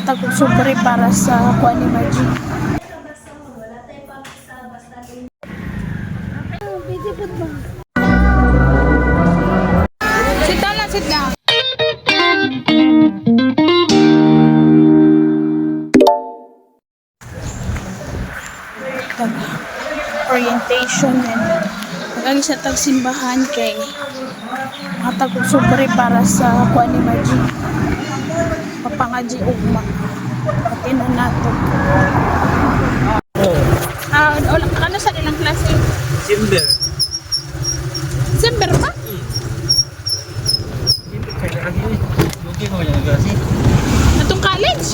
Hatag og sobre para sa kuan ni Margie. Sit down lang, sit down. Orientation yan. Pag-agi sa tagsimbahan kay hatag og sobre para sa kuan ni Margie. Papangaji ugma. Pati na nato. Ano sa nilang klase? Simber. December pa? Buti mo yung klase. Natong college?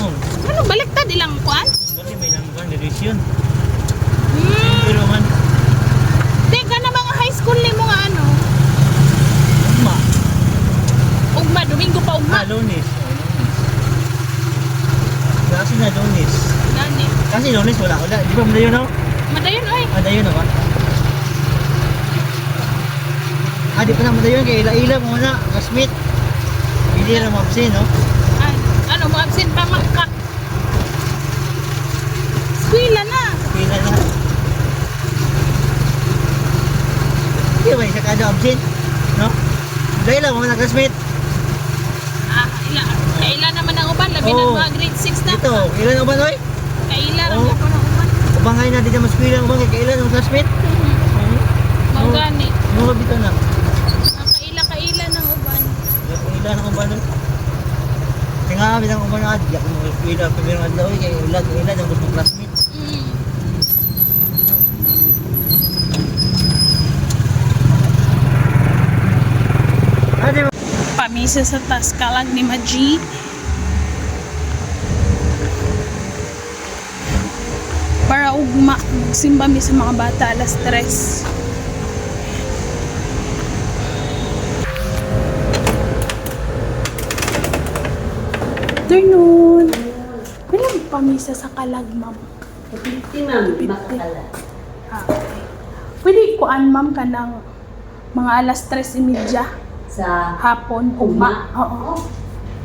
Ano, baliktad ilang kuan? Buti may nang revision. Hmm. Pero man, Teka na mga high school ni mo nga ano? ugma. Ugma, Domingo pa ugma. Lunes. Kasi na Lunes. Gani. Kasi Lunes wala. Di ba madayon no? Madayon oy. Madayon na ba? Di pa na madayon kay ila-ila mo na. Kasmit. Hindi na mabsin no? Ano mo absent pa makak? Skwila na. Pila na. Hindi ba isa kada absin? No? Ila mo na kasmit. Kaila naman ang uban, labi ng mga grade 6 na. Ito, ilan ang banoy? Kaila lang ako ng uban. Ubangay na dito mas pila ang ubangay. Kailan ang classmate? Mga gani. Mga bito na. Kaila ng uban. Ilan ang uban nun? Tinga kami ng uban na adi. Ako mga pila. Pagkira nga daw kay ilan ang gusto classmate. Pamisa sa Taskalag ni Maji. Para ugma, simba mi sa mga bata alas 3. Afternoon. Kailan pamisa sa Kalag, ma'am? Kapiti, ma'am. Makakala. Okay. Pwede kuan, ma'am, ka ng mga alas 3:30 Sa hapon, ugma. Oo.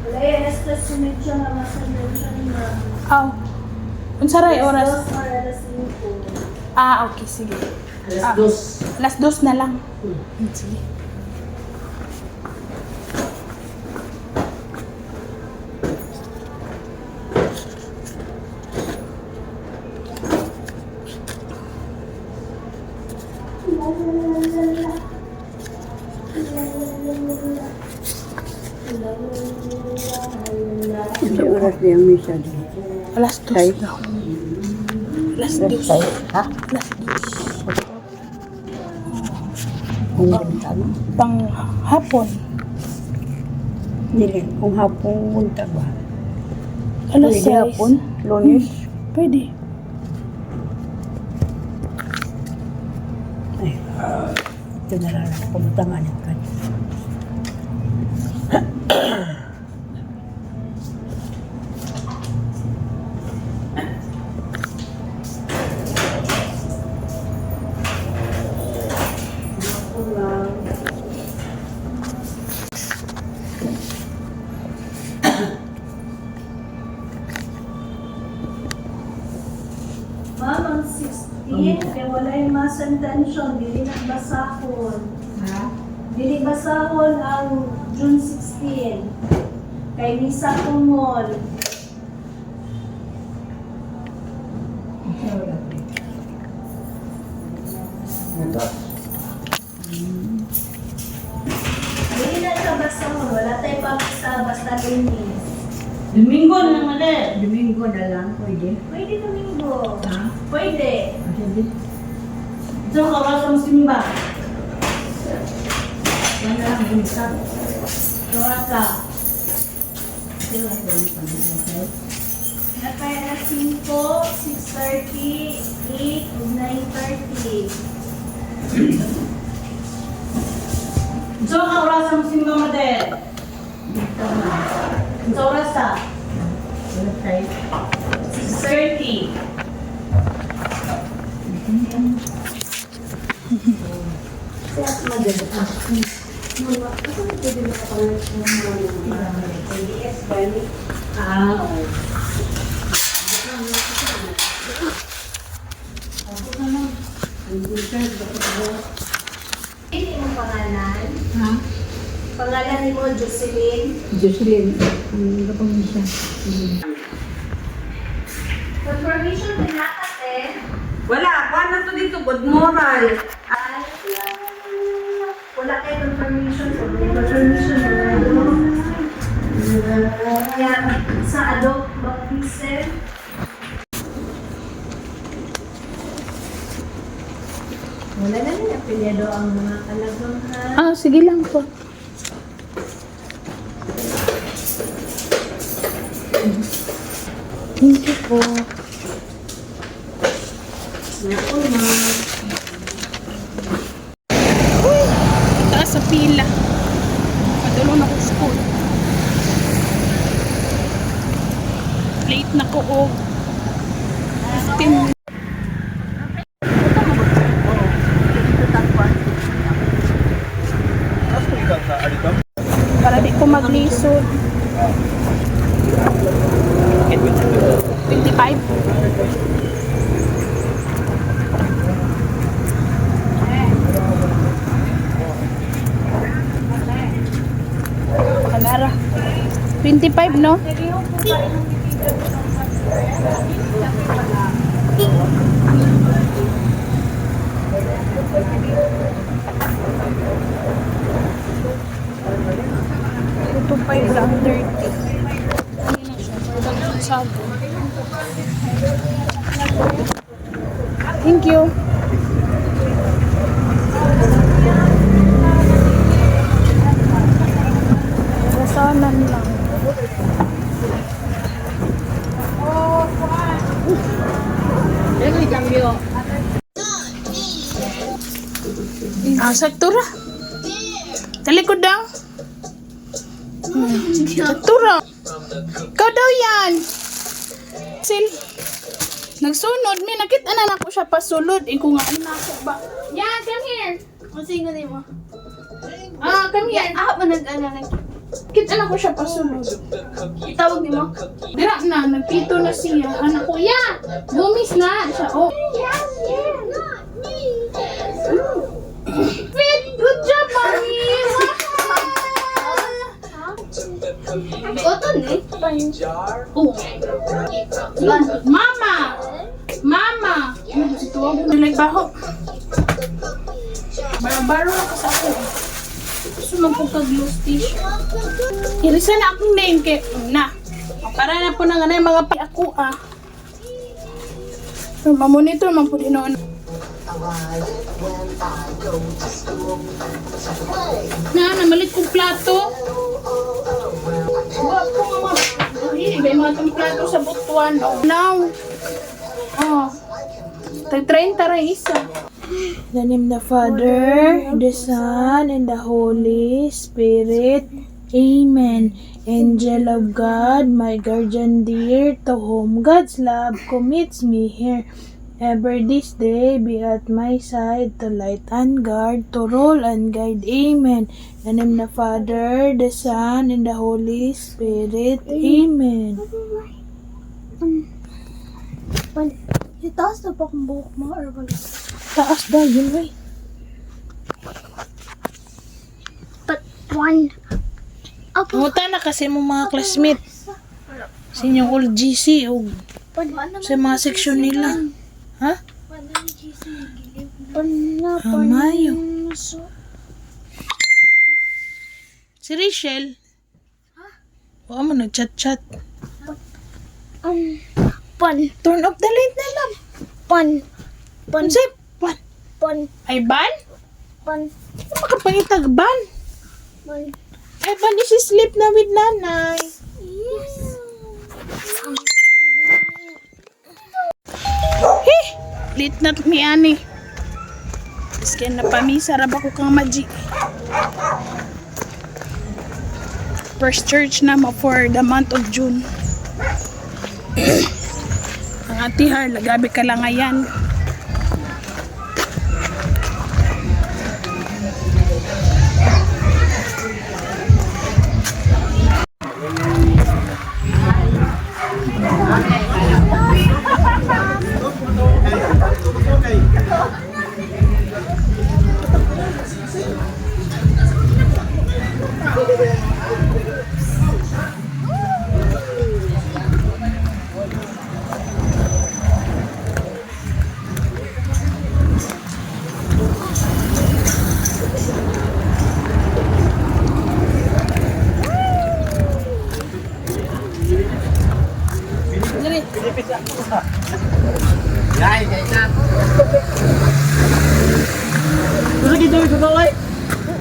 wala yan. Alas 3:30 nga masandansyon na. Aw. Unsaray oras? Alas 5. Okay, sige. Alas 2. Alas 2 na lang. Sige. Sa oras na yung misa dito. Alas 2 na. Alas 2. Ha? Alas 2. Kung tama. Pang hapon. Dili, kung hapon punta ba? Alas Pwede 6. hapon? Lunes? Pwede. Ay, ito na lang. Pamutangan ka. Ma'am, ang 16, kaya wala yung masandansyon. Dili nagbasahon. Ha? Dili basahon ang June 16. Kay Misa Kumol. Dili na siya basahon. Wala tayo pagkasa basta Lunes. Domingo na naman eh. Domingo na lang, pwede. Pwede Domingo. Ha? Pwede. Pwede. So, kawas ang simba. Yan na lang, minsan. Kawasa. Ito lang yung pag-ibig. Nakaya na 5, 6:30, 8, 9:30. So, kawas ang simba mo din. Dito na. Sa oras ha? Wala tayo. 6:30. Kaya maganda. Ako pwede makapalit ng mga LDS, balik. Oo. Jocelyn. Jocelyn. Ang kapag siya. Confirmation din natin. Wala, paano to dito? Good moral. Wala kayo confirmation. Confirmation. Yan. Sa adult baptism. Wala na rin apelyado ang mga kalagang ha. Sige lang po. Thank you po. Uy! Taas sa pila. Padulong ako school. Late na ko o. 15 para di ko maglisod. 25. Kanara. 25, no? Ito 5 lang, 30. Ano na siya? Parang sago. Thank you. Rasanan lang. Saktura. Talikod daw. Saktura. Ikaw daw yan. Sil. Nagsunod. May nakita na ako siya pasulod. Ikaw nga ano ako ba? Yeah, come here. Kasi nga mo. Come here. Kita na ko siya pasulod. Itawag ni mo. Dira na, nagpito na siya. Anak ko, yeah! Bumis na siya. Oh. Fit! Good job, mommy! Goton eh. Oh. Mama! Mama! Ano si tuwag mo nilay baho? Baro-baro na ka sa ako. Gusto mo po ka-glue stitch. Irisa na akong name kay na. Para na po na nga na yung mga ako So, mamonitor man po din noon. Namalit kong plato. Wala po mga may mga itong plato sa butuan. Now. Tag-30 rin isa. In the name of the Father, the Son, and the Holy Spirit. Amen. Angel of God, my guardian dear, to whom God's love commits me here. Ever this day be at my side, to light and guard, to rule and guide. Amen. In the name of the Father, the Son, and the Holy Spirit. Amen. Itaas na pa kung buhok mo or wala? Taas daw yun, wey. But one. Punta na kasi mo mga classmate. Sa inyong old GC o sa mga section nila. Ha? Mayo. Si Rachel. Oo mo nag-chat-chat. Turn off the light na lang. Sip. Ay, ban? Ano makapangitag ban? Ay, ban is sleep na with nanay. Heh! Lit na mi ani. Isken na pamisa raba ko kang maji. First church na mo for the month of June. Ang atihar, lagabi ka lang ayan. Dali. Yay, guys na. Gusto kita may sabaw ay?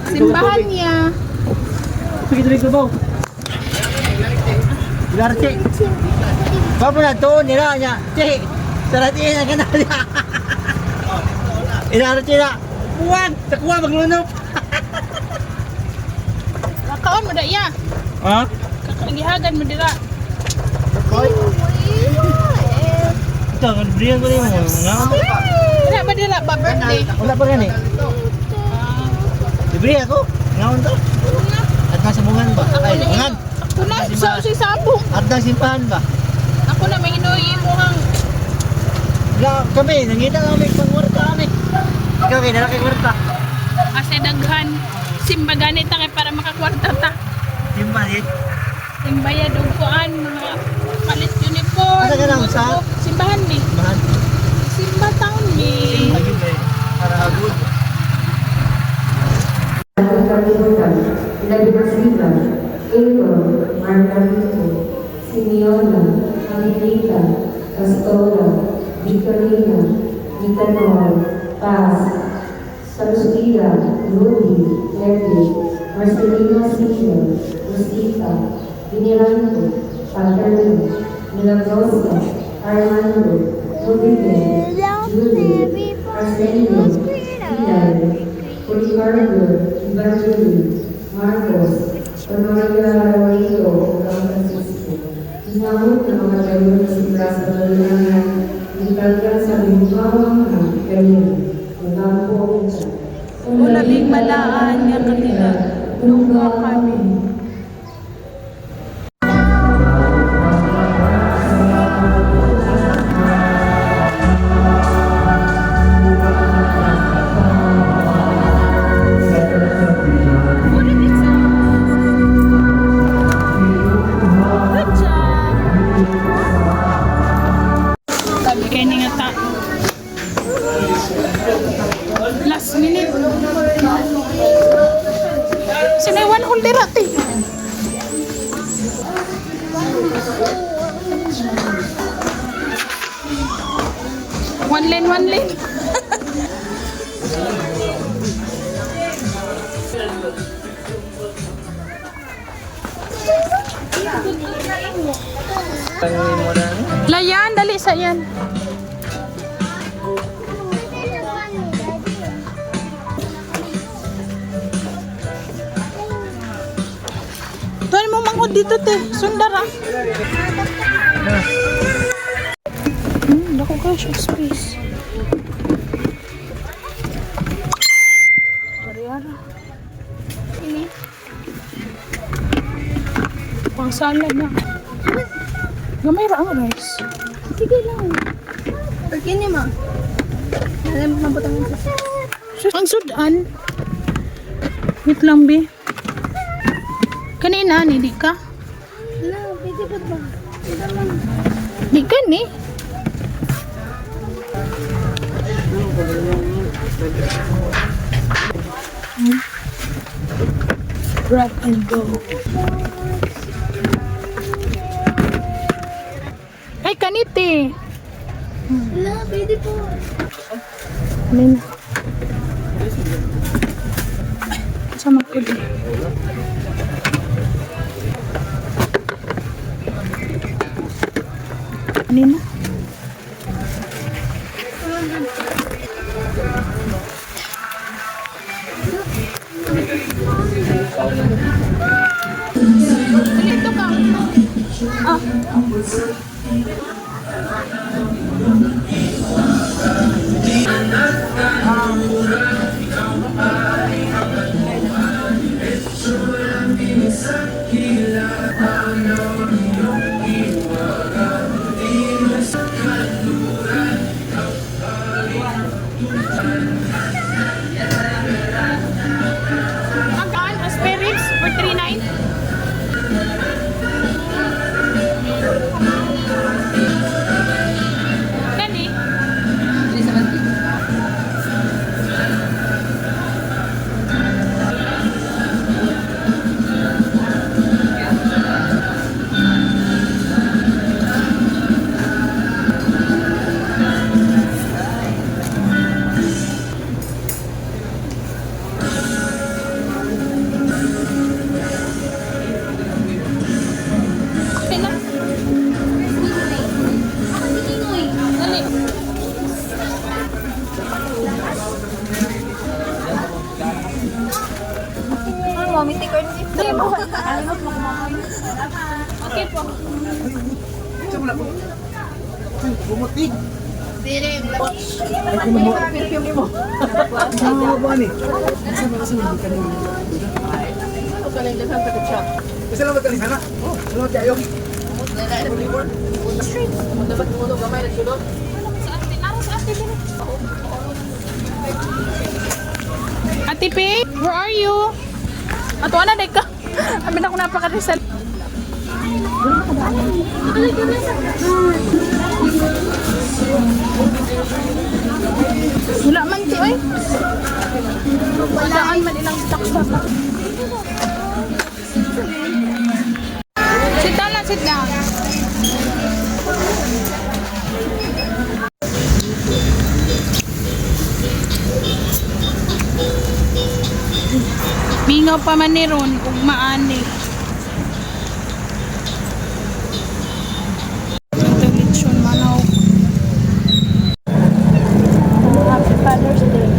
Simbahan niya. Gusto kita may sabaw. Bilar, Cik. Apa na to? Nila niya. Cik, saratiin na kanal niya. Inar, Cik na. Kuwan, takuha maglunop. Kakaon mo da iya. Ha? Kakagihagan mo dira. Ito, kalibrihan ko rin mo. Wala ba dira ba birthday? Wala pa gani. Libre ako. Ngaon to. At nasa bungan ba? Ay, bungan. Ako na si sabong. At nasa simbahan ba? Ako na may inuwi mo hang. Wala kami, nangita lang may pangwarta kami. Ikaw kayo, nalaki kwarta. Asa daghan. Simba ganit ta kay para makakwarta ta. Simbahan eh. Simbayad og kuan mga palit uniform. Asa ka lang, sa? Simbahan ni. Simbahan. Simba town ni. Ayun eh. Para agud. Kalibutan, Pinagdasigan, April, Margarito, Simeona, Angelita, Castora, Victorina, Nicanor, Paz, Salustida, Rudy, Leti, Marcelino Silvia, Rosita, Viniranto, Paterno, Milagrosa, Armando, Rodriguez, Julie, Arsenio, Vidal, Policardo, Evangeline, Marcos, Honoria Arroyo, San Francisco. Hinamot ng mga tayo na sila sa Balinangan, ikalkan sa limbawang kanina. Magkampo siya. Ulabing malaan nga kanila. Nungga kami. Kaya ni nga ta. Last minute. Sinaywan kong dirati. One lane. Layan, dali sa yan. Tuwan mo mangod dito te, sundara. Dako ka siya space. Pariara. Ini. Pang salad na. Gamay ra ang rice. Sige lang. Pagkini ma. Alam mo mabutang ang ang sudan. Wait lang be. Kanina ni di ka? Wala, pwede ba ba? Di ka ni. Grab and go. Ay, kaniti. Wala, pwede po. Nina. Sama ko din. Nina. Dito ka. Ah. Magkaan, spirits for 3.9. Bumutig. Salamat kali sana. Salamat kayo. Ate P, where are you? Ato na dek ka. Amin ako napakarisal. Wala man ti oy. Walaan man ilang taksa. Sit down lang, sit down. Mingaw pa man ni Ron, ugmaan eh. Ito lechon manok. Happy Father's Day.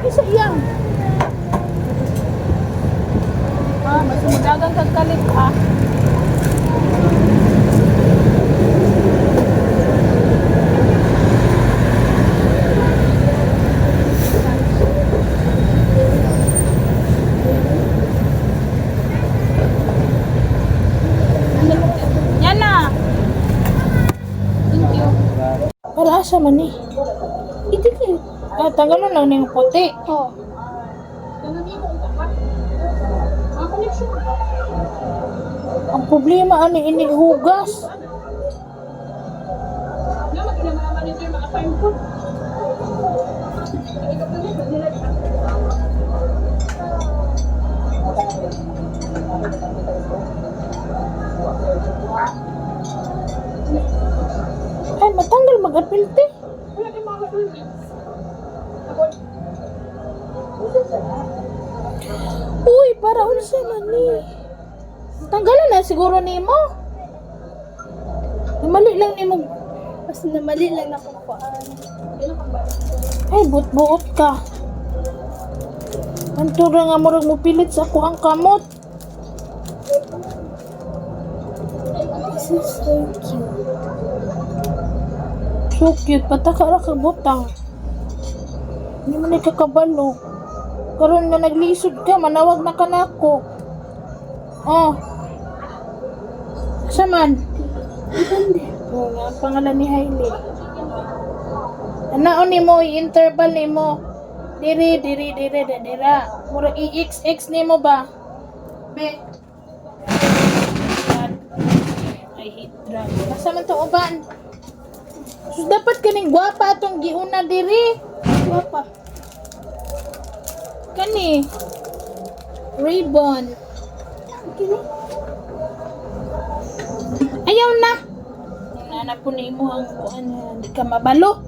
Isa iyang. Mas magagang kagkalit ah. Yan na. Thank you. Para asa man ni? Ito kayo. Tanggalon lang na yung puti. Oh. Ang problema ani ini hugas. Ay, matanggal mag-apilte. Uy, para unsa man ni? Tanggalan na siguro nimo. Namali lang nimo. Mas namali lang na kukuhaan. Ay, buot-buot ka. Antura nga murag mo pilit sa ako ang kamot. This is so cute. So cute, pataka ra ka butang. Hindi mo na kakabalo. Karon nga naglisod ka, manawag na ka na ako. Oh. Saman? Oh, nga ang pangalan ni Hailey. Anaon ni mo, i-interval ni mo. Diri. Mura i-XX ni mo ba? Be. I hate drug. Basta man to uban. So, dapat kaning gwapa atong giuna diri. Gwapa. Kani. Ribbon. Kini. Ayaw na. Nanap ko na mo ang kuan, di ka mabalo.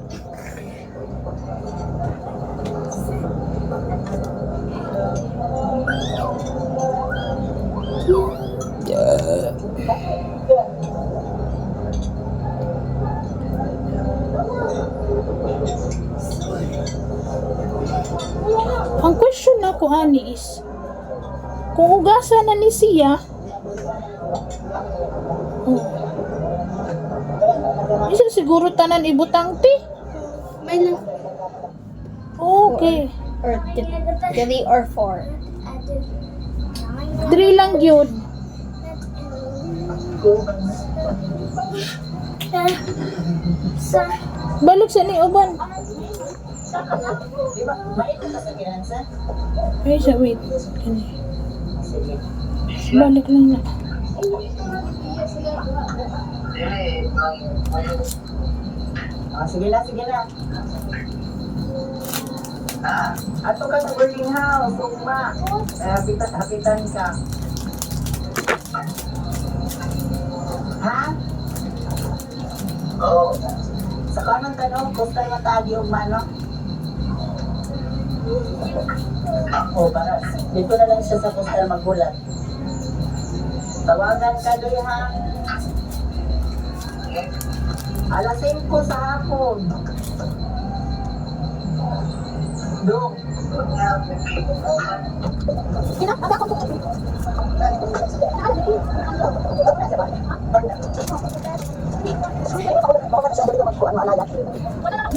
Ang question na ko ani is, kung hugasan na ni siya, isa siguro tanan ibutang ti. May lang. Okay. Or 3 or 4. 3 lang yun. Balik sa ni uban. Ay, siya, wait. Kani. Balik lang na. Sige na. Ato ka sa boarding house, ugma. Hapitan ka. Ha? Oo. Sa kanang tanong, postal na tagi yung mano. Oo, para dito na lang siya sa postal magulat. Tawagan ka doon ha. Alas 5 sa hapon. Dong.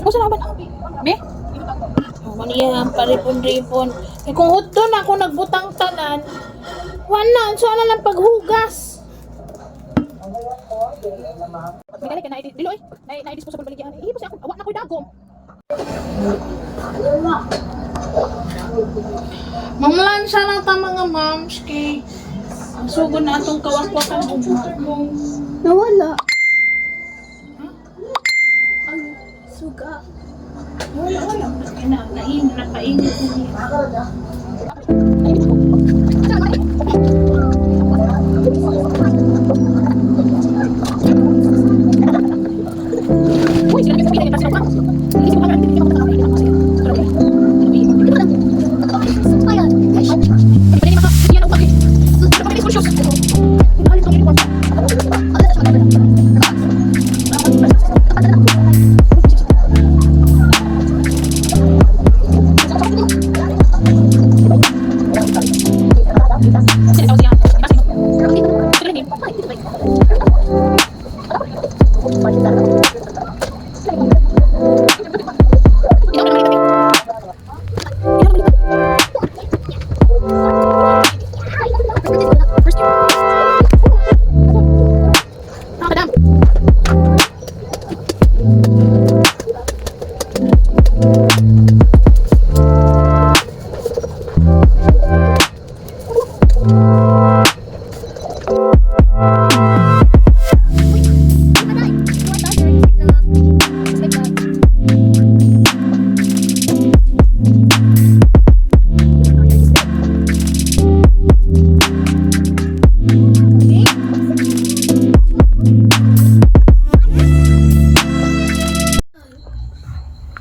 Ako sa laban. Be? Oh, maniya, paripon-ripon. Eh kung hudto na ako nagbutang tanan, wala, so na lang paghugas. Magalik ka na, dilo eh. Na-disposable baligyan. Eh, kasi ako, awa na ko'y dagom. Mamlansya lang ta mga moms kay ang sugod na atong kawang-kwakang nawala. Ang suga. Wala. Napainit na niya. Uy, sila yung sabihin na yung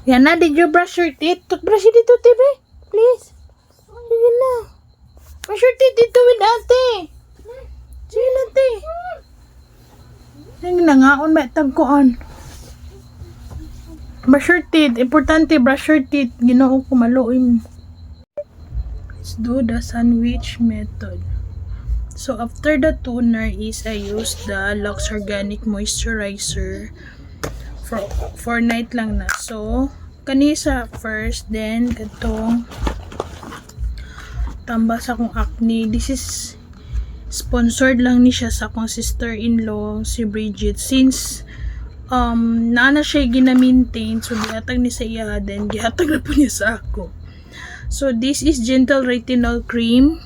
Yan na, did you brush your teeth? Toothbrush it dito, TV. Please. Sige na. Brush your teeth dito with ate. Sige na, te. Sige na nga, may tagkuan. Brush your teeth. Importante, brush your teeth. Ginoo ko maluin. Let's do the sandwich method. So, after the toner is I use the Lux Organic Moisturizer. For night lang na. So, kanisa first, then itong tambas akong acne. This is sponsored lang ni siya sa akong sister-in-law, si Bridget. Since naana siya gina-maintain, so gihatag ni sa iya, then gihatag na po niya sa ako. So, this is Gentle Retinol Cream.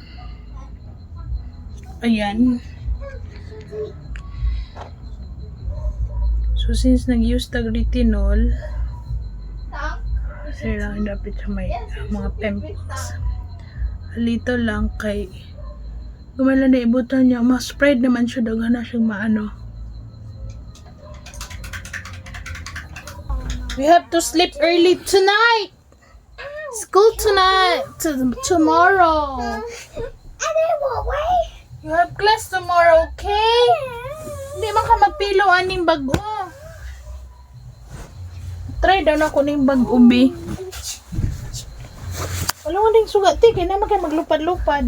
Ayan. So, since nag-use tag retinol, kasi lang dapat sa may mga pimples. Halito lang kay gumala na ibutan niya. Ma-spread naman siya. Daghan na siyang maano. We have to sleep early tonight. School tonight. Tomorrow. You have class tomorrow, okay? Hindi man ka magpilo aning bago. Try daw na ko ning bag ubi. Wala nga ding sugat, te. Kaya naman kayo maglupad-lupad.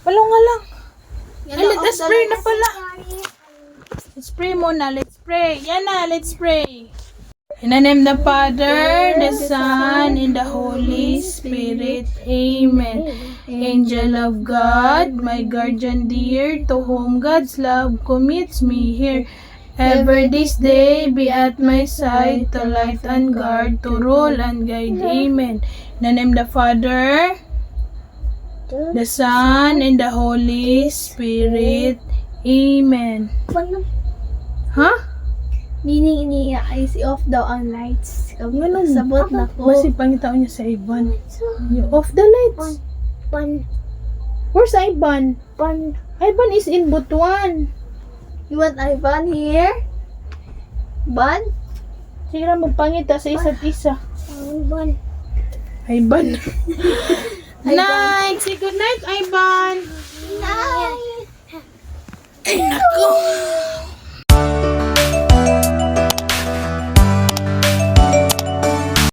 Wala nga lang. Ay, let's spray na pala. Let's spray muna. Let's spray. Yan na, let's spray. In the name of the Father, the Son, and the Holy Spirit. Amen. Angel of God, my guardian dear, to whom God's love commits me here. Ever this day be at my side, to light and guard, to rule and guide. Amen. In the name of the Father, the Son, and the Holy Spirit. Amen. Huh? Nining ini-ice off daw ang lights. Ganun. Sabot na ko. Basi pangitaon niya sa Ivan. You off the lights. Pan. Where's Ivan? Pan. Ivan is in Butuan. You want Ivan here? Ban? Sige na magpangita sa isa't isa. Ivan. Ivan. Night! Say good night, Ivan! Night! Ay, naku!